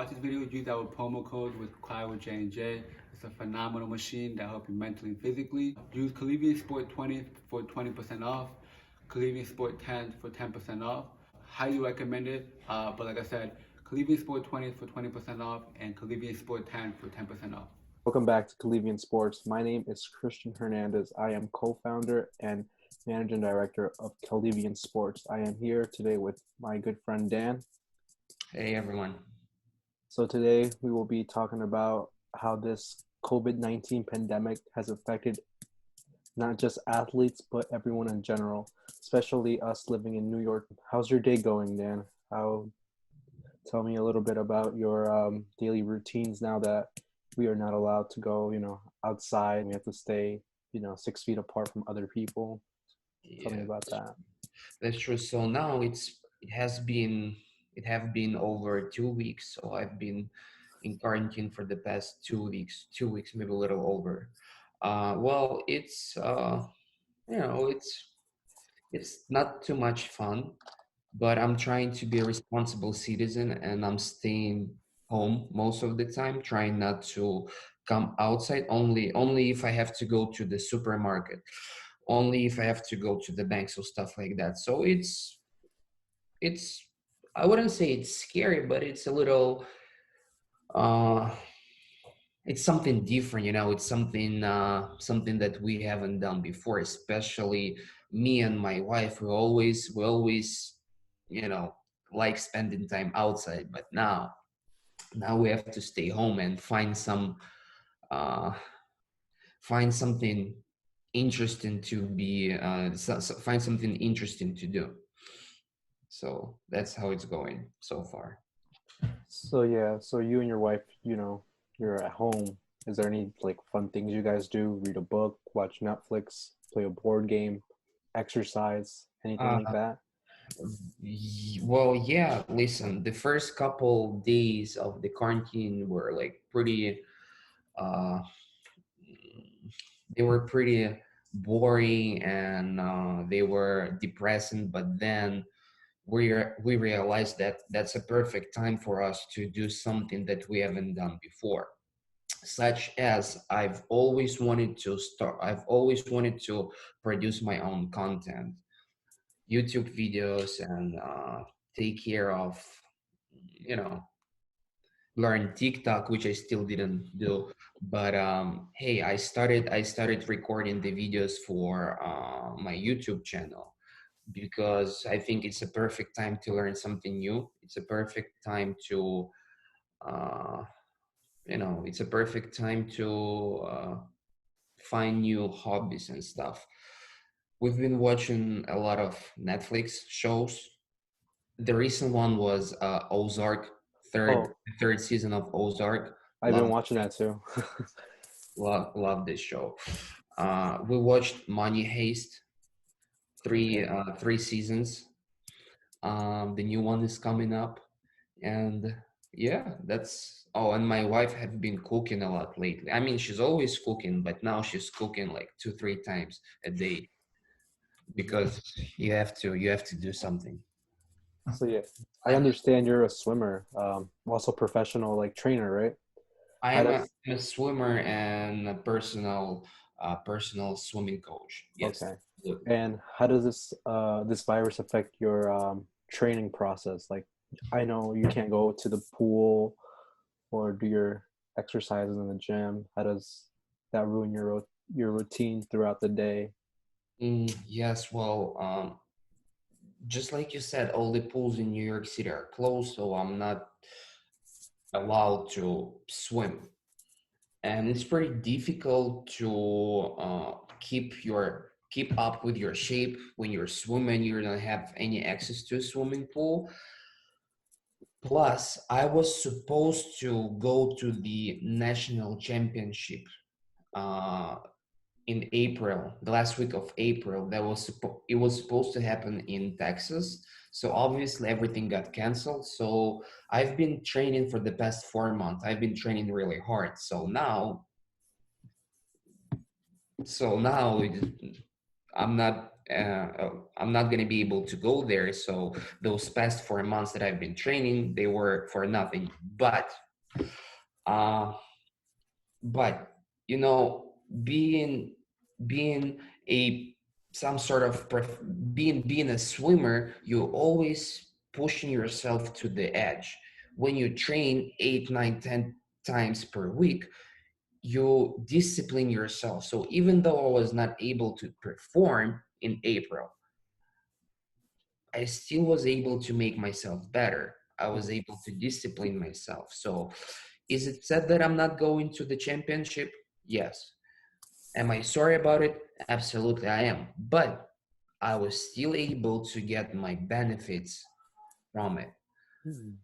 watch this video, use our promo code with CryoWithJNJ. It's a phenomenal machine that helps you mentally and physically. Use Calivion Sport 20 for 20% off. Calivion Sport 10 for 10% off. Highly recommend it. But like I said, Calivion Sport 20 for 20% off and Calivion Sport 10 for 10% off. Welcome back to Calivion Sports. My name is Christian Hernandez. I am co-founder and managing director of Calivion Sports. I am here today with my good friend Dan. Hey everyone. So today we will be talking about how this COVID-19 pandemic has affected not just athletes, but everyone in general, especially us living in New York. How's your day going, Dan? Tell me a little bit about your daily routines now that we are not allowed to go, outside. We have to stay, 6 feet apart from other people. Tell me about that. That's true. So now it have been over 2 weeks. So I've been in quarantine for the past 2 weeks, maybe a little over. Well, it's not too much fun, but I'm trying to be a responsible citizen and I'm staying home most of the time, trying not to come outside, only if I have to go to the supermarket, only if I have to go to the bank, so stuff like that. So it's I wouldn't say it's scary, but it's a little it's something different, it's something that we haven't done before, especially me and my wife. We always like spending time outside, but now we have to stay home and find something interesting to be find something interesting to do. So that's how it's going so far. So you and your wife, you're at home. Is there any fun things you guys do? Read a book, watch Netflix, play a board game, exercise, anything like that? Well, yeah, listen, the first couple days of the quarantine were pretty they were pretty boring and they were depressing, but then we realized that that's a perfect time for us to do something that we haven't done before, such as I've always wanted to produce my own content, YouTube videos, and take care of, learn TikTok, which I still didn't do. But hey, I started recording the videos for my YouTube channel because I think it's a perfect time to learn something new. It's a perfect time to find new hobbies and stuff. We've been watching a lot of Netflix shows. The recent one was Ozark, third season of Ozark. I've been watching that too. Love this show. We watched Money Heist, three seasons. The new one is coming up, and yeah, that's. Oh, and my wife has been cooking a lot lately. I mean, she's always cooking, but now she's cooking 2-3 times a day because you have to do something. So yeah, I understand you're a swimmer, also professional trainer, right? I'm a swimmer and a personal swimming coach. Yes. Okay. And how does this virus affect your training process? I know you can't go to the pool or do your exercises in the gym. How does that ruin your routine throughout the day? Yes, well, just like you said, all the pools in New York City are closed, so I'm not allowed to swim. And it's pretty difficult to keep up with your shape when you're swimming. You don't have any access to a swimming pool. Plus, I was supposed to go to the national championship in April, the last week of April. It was supposed to happen in Texas. So obviously everything got canceled. So I've been training for the past 4 months. I've been training really hard. So now I'm not I'm not gonna be able to go there. So those past 4 months that I've been training, they were for nothing. Uh, but you know, being a some sort of being a swimmer, you always pushing yourself to the edge. When you train 8, 9, 10 times per week, you discipline yourself. So even though I was not able to perform in April, I still was able to make myself better. I was able to discipline myself. So is it said that I'm not going to the championship? Yes. Am I sorry about it? Absolutely, I am. But I was still able to get my benefits from it. Mhm.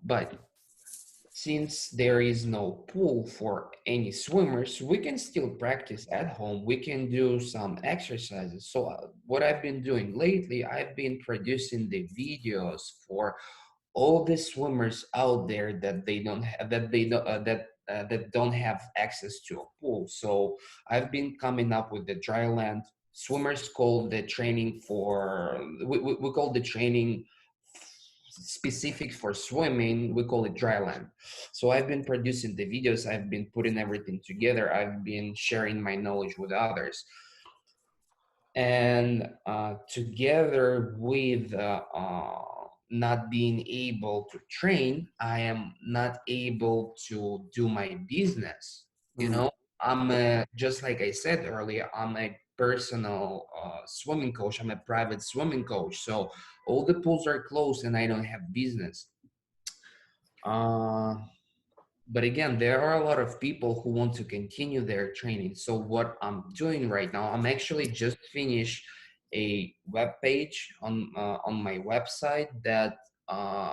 But since there is no pool for any swimmers, we can still practice at home. We can do some exercises. So what I've been doing lately, I've been producing the videos for all the swimmers out there that they don't have that don't have access to a pool. So I've been coming up with the dry land. Swimmers call the training for we call the training specific for swimming, we call it dry land. So I've been producing the videos, I've been putting everything together, I've been sharing my knowledge with others. And together with not being able to train, I am not able to do my business. You Mm. know, just like I said earlier, I'm a personal swimming coach. I'm a private swimming coach. So all the pools are closed and I don't have business. Uh, but again, there are a lot of people who want to continue their training. So what I'm doing right now, I'm actually just finished a web page on my website that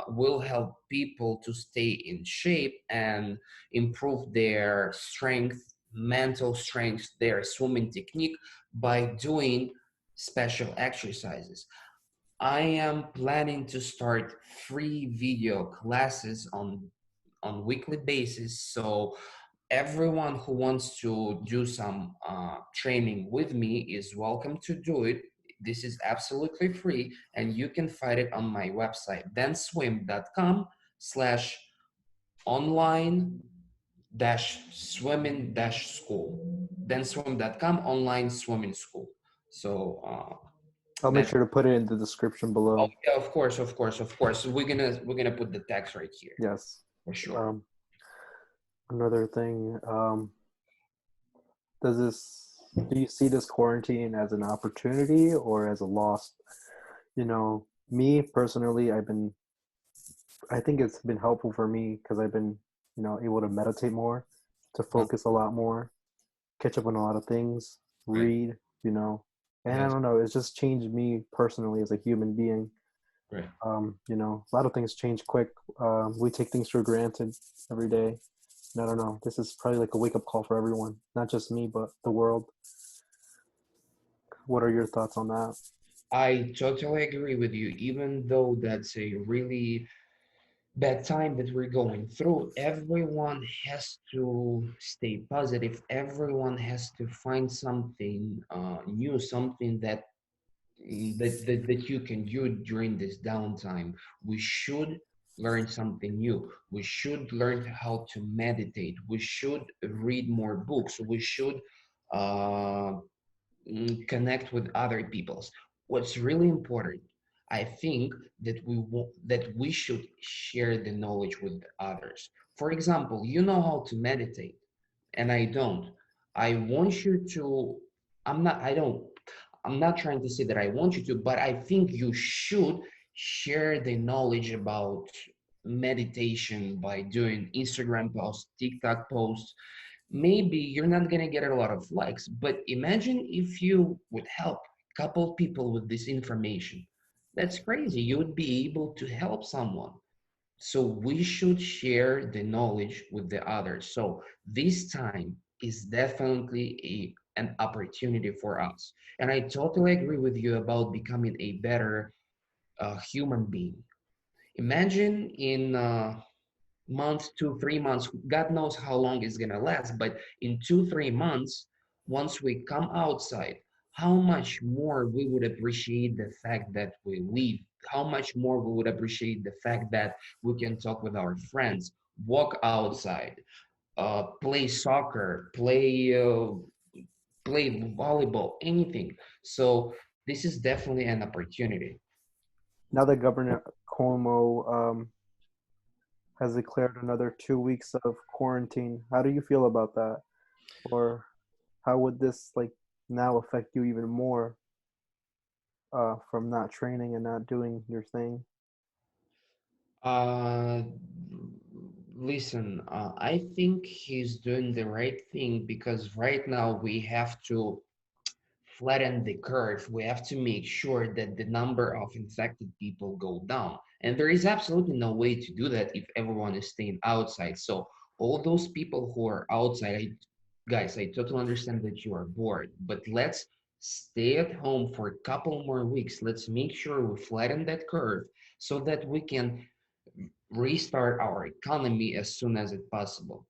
will help people to stay in shape and improve their strength, mental strength, their swimming technique by doing special exercises. I am planning to start free video classes on weekly basis. So everyone who wants to do some training with me is welcome to do it. This is absolutely free, and you can find it on my website, thenswim.com slash online dash swimming dash school. Thenswim.com online swimming school. So I'll make that's sure to put it in the description oh below. yeah, of course. We're gonna put the text right here Yes. for sure. Um, Another thing, do you see this quarantine as an opportunity or as a loss? Me personally, I think it's been helpful for me because I've been, able to meditate more, to Uh, focus a lot more, catch up on a lot of things, right. read, and I Yes. don't know, it's just changed me personally as a human being. Right. A lot of things change quick. We take things for granted every day. And I don't know, this is probably like a wake up call for everyone, not just me, but the world. What are your thoughts on that? I totally agree with you. Even though that's a really bad time that we're going through, everyone has to stay positive. Everyone has to find something new, something that you can do during this downtime. We should learn something new. We should learn how to meditate. We should read more books. We should uh, connect with other peoples. What's really important, I think that we should share the knowledge with others. For example, you know how to meditate, and I don't. I want you to. I'm not. I don't. I'm not trying to say that I want you to, but I think you should share the knowledge about meditation by doing Instagram posts, TikTok posts. Maybe you're not going to get a lot of likes, but imagine if you would help a couple people with this information. That's crazy. You would be able to help someone. So we should share the knowledge with the others. So this time is definitely an opportunity for us. And I totally agree with you about becoming a better human being. Imagine in month, 2, 3 months, God knows how long it's gonna last, but in 2, 3 months, once we come outside, how much more we would appreciate the fact that we live, how much more we would appreciate the fact that we can talk with our friends, walk outside, play soccer, play volleyball, anything. So this is definitely an opportunity. Now that Governor Cuomo has declared another 2 weeks of quarantine, how do you feel about that? Or how would this like now affect you even more from not training and not doing your thing? Uh, Listen, I think he's doing the right thing because right now we have to flatten the curve. We have to make sure that the number of infected people go down. And there is absolutely no way to do that if everyone is staying outside. So all those people who are outside, guys, I totally understand that you are bored, but let's stay at home for a couple more weeks. Let's make sure we flatten that curve so that we can restart our economy as soon as it possible.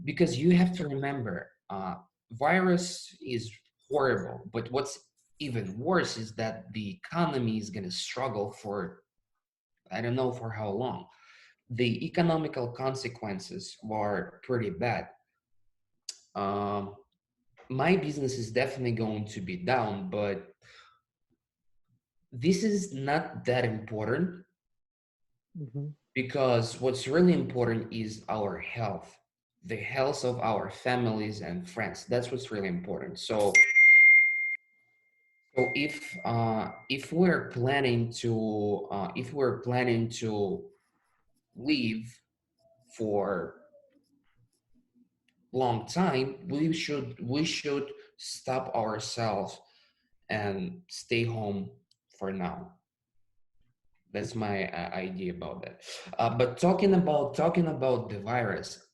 Because you have to remember, virus is horrible, but what's even worse is that the economy is going to struggle for, I don't know for how long. The economical consequences are pretty bad. um, my business is definitely going to be down, but this is not that important Hmm. because what's really important is our health, the health of our families and friends. That's what's really important. So if we're planning to live for long time, we should stop ourselves and stay home for now. That's my idea about that. But talking about the virus,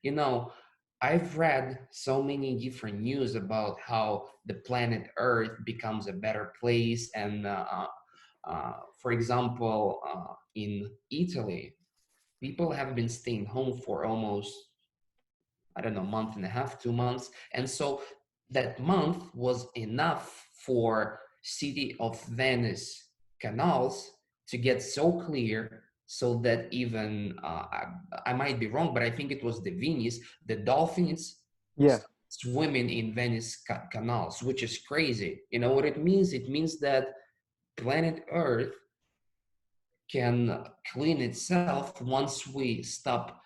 you know, I've read so many different news about how the planet Earth becomes a better place, and for example, in Italy, people have been staying home for almost, I don't know, month and a half, 2 months. And so that month was enough for city of Venice canals to get so clear so that even, I might be wrong, but I think it was the Venice, the dolphins Yeah. swimming in Venice canals, which is crazy. You know what it means? It means that planet Earth can clean itself once we stop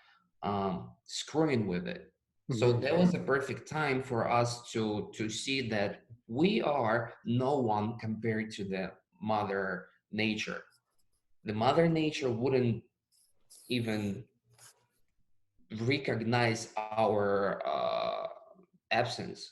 screwing with it. So Hmm. that was a perfect time for us to see that we are no one compared to the mother nature. The mother nature wouldn't even recognize our absence.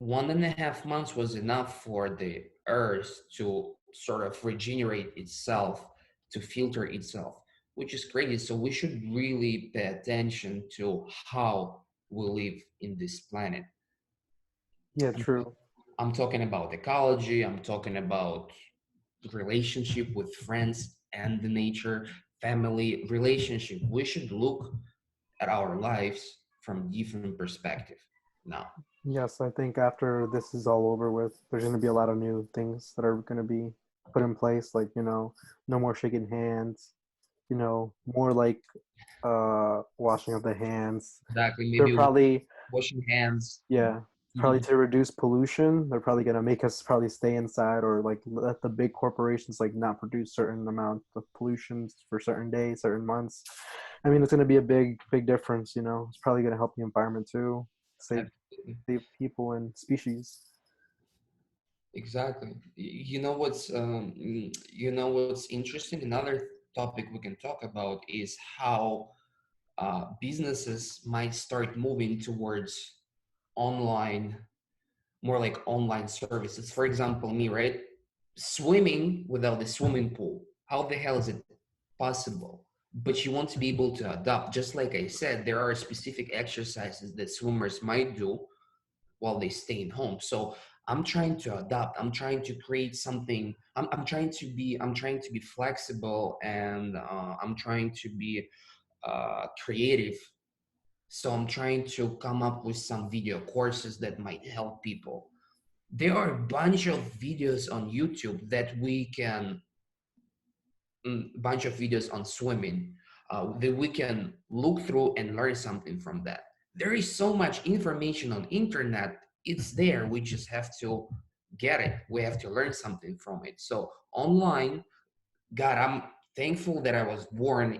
1.5 months was enough for the earth to sort of regenerate itself, to filter itself, which is crazy. So we should really pay attention to how we live in this planet. Yeah, i'm, true. I'm talking about ecology, I'm talking about relationship with friends and the nature, family relationship. We should look at our lives from different perspective now. Yes, I think after this is all over with, there's going to be a lot of new things that are going to be put in place, like, no more shaking hands, more like washing of the hands. Exactly, They're maybe probably, washing hands. yeah, probably Mhm. to reduce pollution. They're probably going to make us probably stay inside, or like let the big corporations like not produce certain amount of pollution for certain days, certain months. I mean, it's going to be a big difference. It's probably going to help the environment too, save Absolutely. save people and species. Exactly. You know what's interesting? Another topic we can talk about is how businesses might start moving towards online, more like online services. For example, me, right? Swimming without a swimming pool. How the hell is it possible? But you want to be able to adapt. Just like I said, there are specific exercises that swimmers might do while they stay in home. So I'm trying to adapt. I'm trying to create something. I'm trying to be flexible, and I'm trying to be creative. So I'm trying to come up with some video courses that might help people. there are a bunch of videos on YouTube that we can, bunch of videos on swimming that we can look through and learn something from that. There is so much information on internet. It's there. We just have to get it. We have to learn something from it. So online, God, I'm thankful that I was born at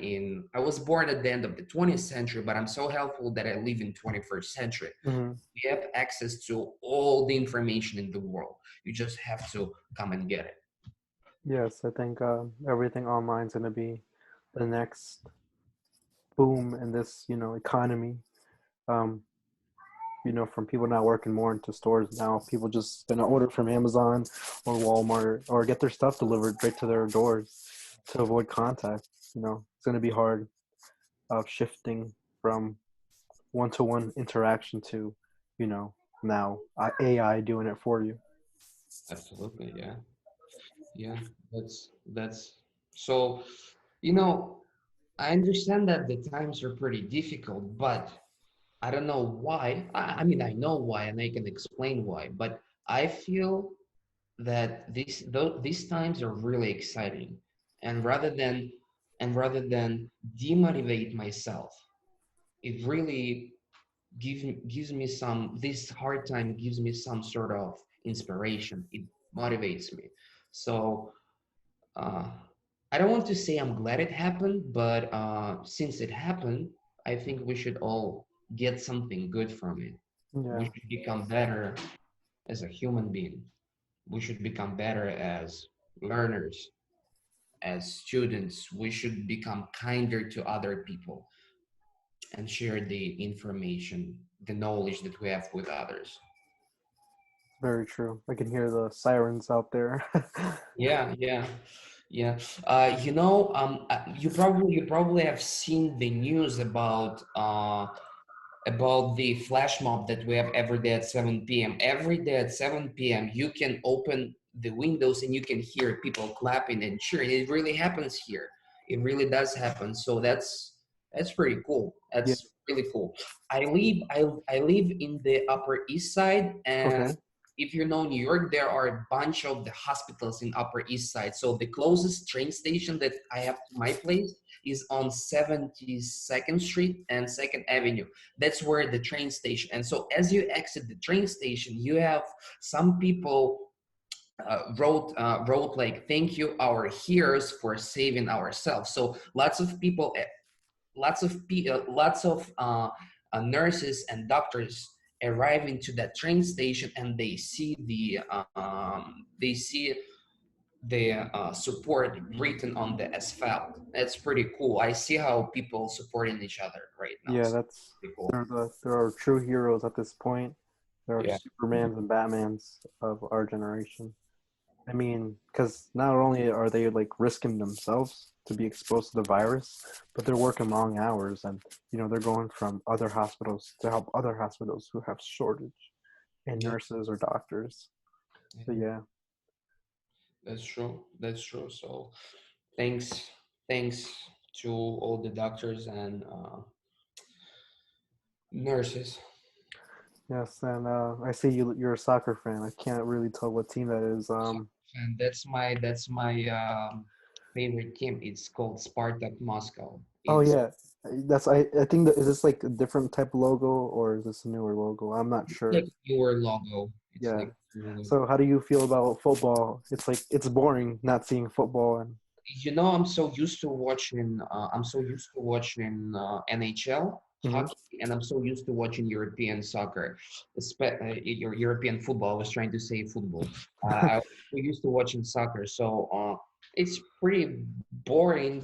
the end of the 20th century, but I'm so helpful that I live in 21st century. Hmm. We have access to all the information in the world. You just have to come and get it. Yes, I think everything online is going to be the next boom in this, economy. Um, from people not working more into stores now, people just gonna order from Amazon or Walmart or get their stuff delivered right to their doors to avoid contact. It's gonna be hard of shifting from one-to-one interaction to, now AI doing it for you. Absolutely, yeah. Yeah, that's so, you know, I understand that the times are pretty difficult, but I don't know why. I mean, I know why, and I can explain why, but I feel that these times are really exciting, and rather than demotivate myself, it really gives me some, this hard time gives me some sort of inspiration. It motivates me. So uh, I don't want to say I'm glad it happened, but since it happened, I think we should all get something good from it. We Yeah, should become better as a human being. We should become better as learners, as students. We should become kinder to other people and share the information, the knowledge that we have with others. very true. I can hear the sirens out there. Yeah, yeah, yeah. You probably have seen the news about the flash mob that we have every day at 7 p.m. Every day at 7 p.m., you can open the windows and you can hear people clapping and cheering. It really happens here. It really does happen. So that's pretty cool. Yeah. That's really cool. I live in the Upper East Side, and Okay. if you know New York, there are a bunch of the hospitals in Upper East Side. So the closest train station that I have to my place is on 72nd Street and 2nd Avenue. That's where the train station. And so as you exit the train station, you have some people wrote like, "Thank you, our heroes, for saving ourselves." So lots of nurses and doctors arrive into that train station, and they see the support written on the asphalt. That's pretty cool. I see how people supporting each other right now. Yeah, So that's pretty cool. there are true heroes at this point. There are Yeah. Supermans and Batmans of our generation. I mean, because not only are they like risking themselves to be exposed to the virus, but they're working long hours, and they're going from other hospitals to help other hospitals who have shortage in Yeah, nurses or doctors. So yeah, yeah, that's true. That's true. So thanks to all the doctors and nurses. yes, and I see you're a soccer fan. I can't really tell what team that is. And that's my favorite team. It's called Spartak Moscow. Oh It's yeah, I think that is this like a different type of logo or is this a newer logo? I'm not like sure. your logo. It's Yeah. like your logo. So how do you feel about football? It's like it's boring not seeing football and I'm so used to watching NHL Mhm. hockey, and I'm so used to watching European soccer, European football. I was trying to say football. I'm so used to watching soccer, so it's pretty boring,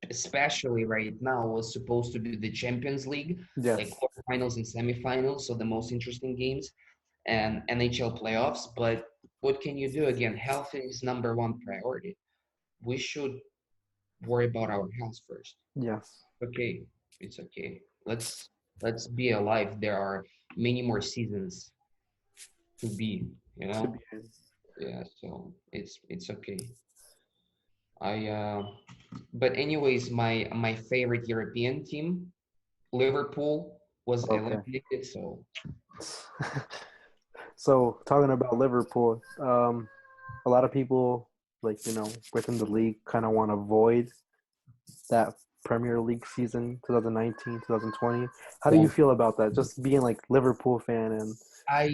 especially right now. Was supposed to be the Champions League, like Yes. quarterfinals and semifinals, so the most interesting games, and NHL playoffs. But what can you do? Again, health is number one priority. We should worry about our health first. Yes. Okay, it's okay. Let's be alive. There are many more seasons to be, you To be know? Yeah, so it's okay. I but anyways, my favorite European team, Liverpool, was okay. eliminated, so So talking about Liverpool, a lot of people, like, within the league kind of want to avoid that Premier League season 2019, 2020. How do you Yeah. feel about that? Just being like Liverpool fan and I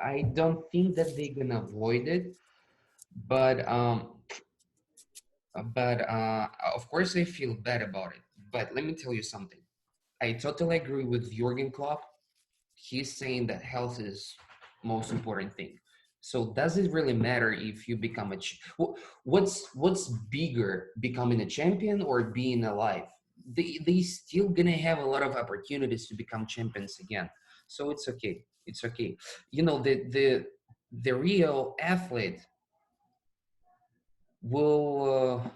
I don't think that they're gonna avoid it, but of course I feel bad about it. But let me tell you something. I totally agree with Jurgen Klopp. He's saying that health is most important thing. So does it really matter if you become what's bigger, becoming a champion or being alive? They still gonna have a lot of opportunities to become champions again. So it's okay. It's okay. The real athlete will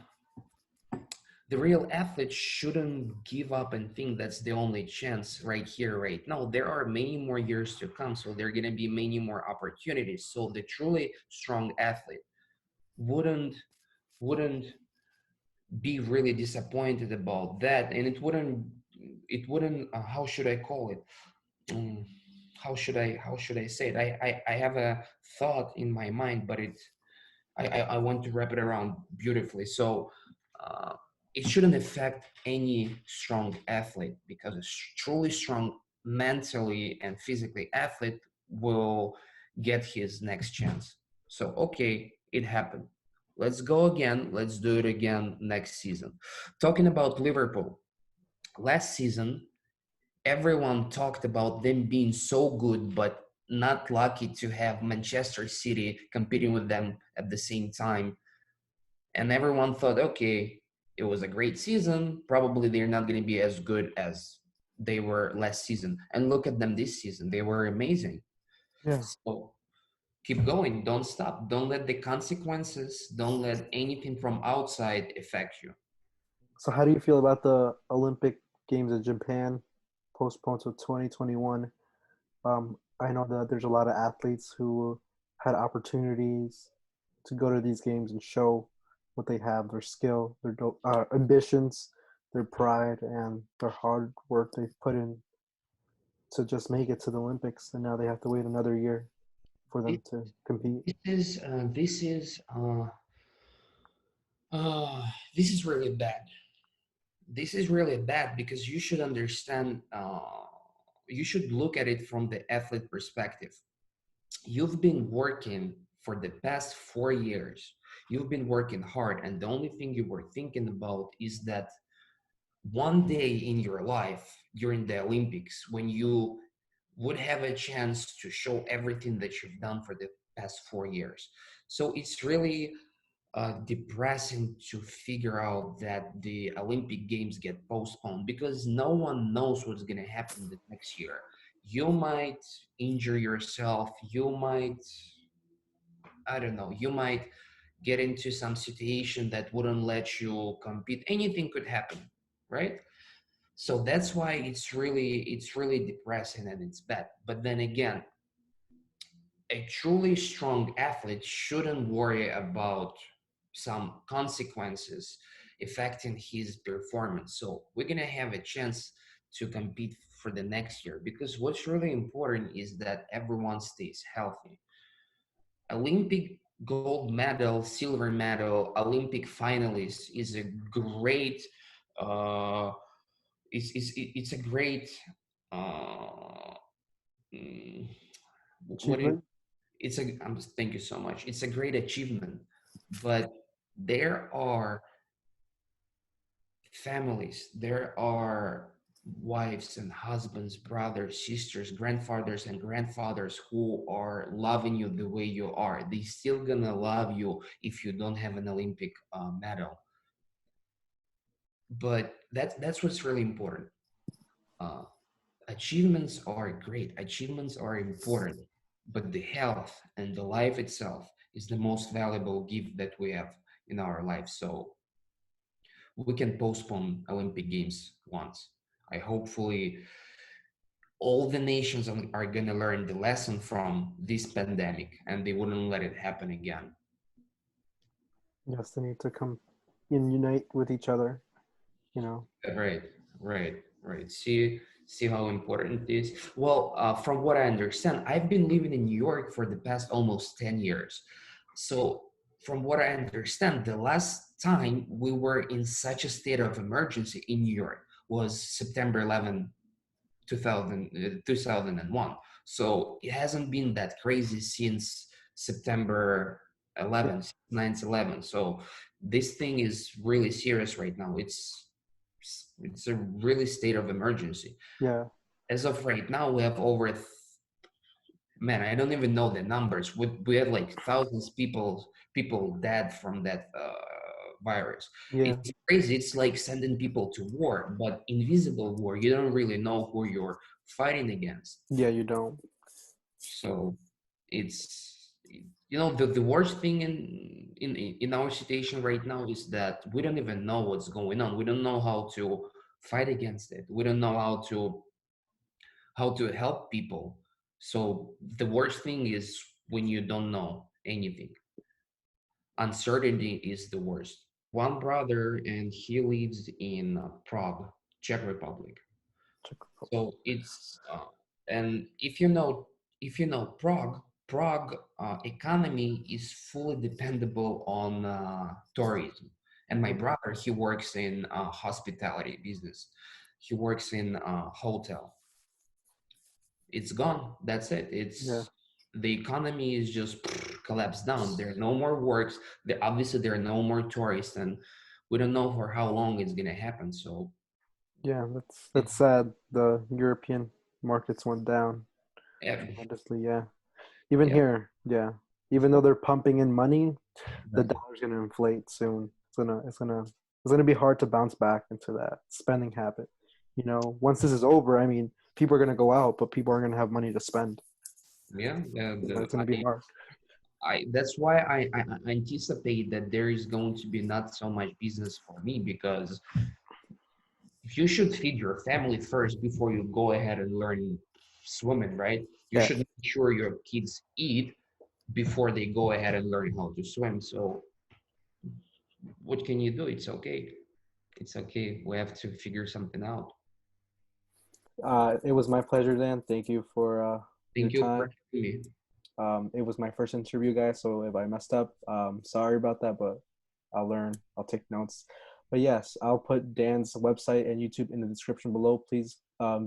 the real athlete shouldn't give up and think that's the only chance right here, right now. There are many more years to come, so there are going to be many more opportunities. So the truly strong athlete wouldn't wouldn't be really disappointed about that, and it wouldn't how should I call it? Um, how should I say it? I have a thought in my mind, but I want to wrap it around beautifully. So uh, it shouldn't affect any strong athlete, because a truly strong mentally and physically athlete will get his next chance. So, okay, it happened. Let's go again. Let's do it again next season. Talking about Liverpool, last season, everyone talked about them being so good, but not lucky to have Manchester City competing with them at the same time. And everyone thought, okay, it was a great season. Probably they're not going to be as good as they were last season. And look at them this season. They were amazing. yeah. So keep going. Don't stop. Don't let the consequences, don't let anything from outside affect you. So how do you feel about the Olympic Games in Japan postponed to 2021? I know that there's a lot of athletes who had opportunities to go to these games and show what they have, their skill, their ambitions, their pride, and their hard work they've put in to just make it to the Olympics. And now they have to wait another year for This them to compete. uh, this is really bad. This is really bad because you should understand, you should look at it from the athlete perspective. You've been working for the past 4 years. You've been working hard, and the only thing you were thinking about is that one day in your life during the Olympics, when you would have a chance to show everything that you've done for the past 4 years. So it's really depressing to figure out that the Olympic Games get postponed, because no one knows what's going to happen the next year. You might injure yourself. You might, I don't know, you might get into some situation that wouldn't let you compete. Anything could happen, right? So that's why it's really depressing and it's bad. But then again, a truly strong athlete shouldn't worry about some consequences affecting his performance. So we're going to have a chance to compete for the next year, because what's really important is that everyone stays healthy. Olympic gold medal, silver medal, Olympic finalist is a great, uh, it's a great, uh, mm, what Achievement? thank you so much. It's a great achievement, but there are families, there are wives and husbands, brothers, sisters, grandfathers and grandfathers who are loving you the way you are. They still gonna love you if you don't have an Olympic medal. But that's what's really important. Uh, Achievements are great. Achievements are important, but the health and the life itself is the most valuable gift that we have in our life. So we can postpone Olympic Games once. I hopefully all the nations are going to learn the lesson from this pandemic, and they wouldn't let it happen again. Yes, they need to come and unite with each other, you know. Right, right, right. See, See how important it is. Well, from what I understand, I've been living in New York for the past almost 10 years. So, from what I understand, the last time we were in such a state of emergency in New York was September 11, 2001. So, it hasn't been that crazy since September 11th, 9/11. So, this thing is really serious right now. It's a really state of emergency. Yeah. As of right now, we have over, man, I don't even know the numbers. We had like thousands people dead from that virus. Yeah. It's crazy. It's like sending people to war, but invisible war. You don't really know who you're fighting against. Yeah, you don't. So it's, the worst thing in our situation right now is that we don't even know what's going on. We don't know how to fight against it. We don't know how to help people. So the worst thing is when you don't know anything. Uncertainty is the worst. One brother, and he lives in Prague, Czech Republic. So it's and if you know Prague economy is fully dependable on tourism. And my brother, he works in hospitality business. He works in hotel. It's gone. That's it. Yeah. It's the economy is just collapsed down. There are no more works. Obviously there are no more tourists, and we don't know for how long it's gonna happen. So Yeah, it, that's sad. The European markets went down yeah, tremendously. Yeah. Even yeah, here, yeah. Even though they're pumping in money, the right. dollar's gonna inflate soon. It's gonna be hard to bounce back into that spending habit. Once this is over, I mean, people are gonna go out, but people aren't gonna have money to spend. Yeah, It's gonna be hard. that's why I anticipate that there is going to be not so much business for me, because you should feed your family first before you go ahead and learn swimming, right? You Yeah. should make sure your kids eat before they go ahead and learn how to swim. So what can you do? It's okay. It's okay. We have to figure something out. It was my pleasure, Dan. Thank you for your Thank you for time. having me. It was my first interview, guys. So if I messed up, sorry about that, but I'll learn. I'll take notes. But yes, I'll put Dan's website and YouTube in the description below. Please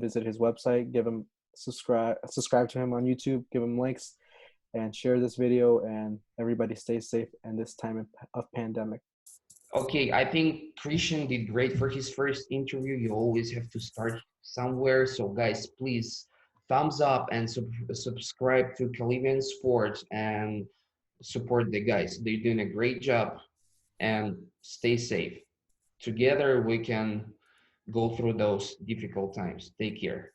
visit his website. Give him subscribe to him on YouTube. Give him links and share this video. And everybody stay safe in this time of pandemic. Okay, I think Christian did great for his first interview. You always have to start somewhere. So guys, please thumbs up and subscribe to Calivion Sports and support the guys. They're doing a great job, and stay safe. Together we can go through those difficult times. Take care.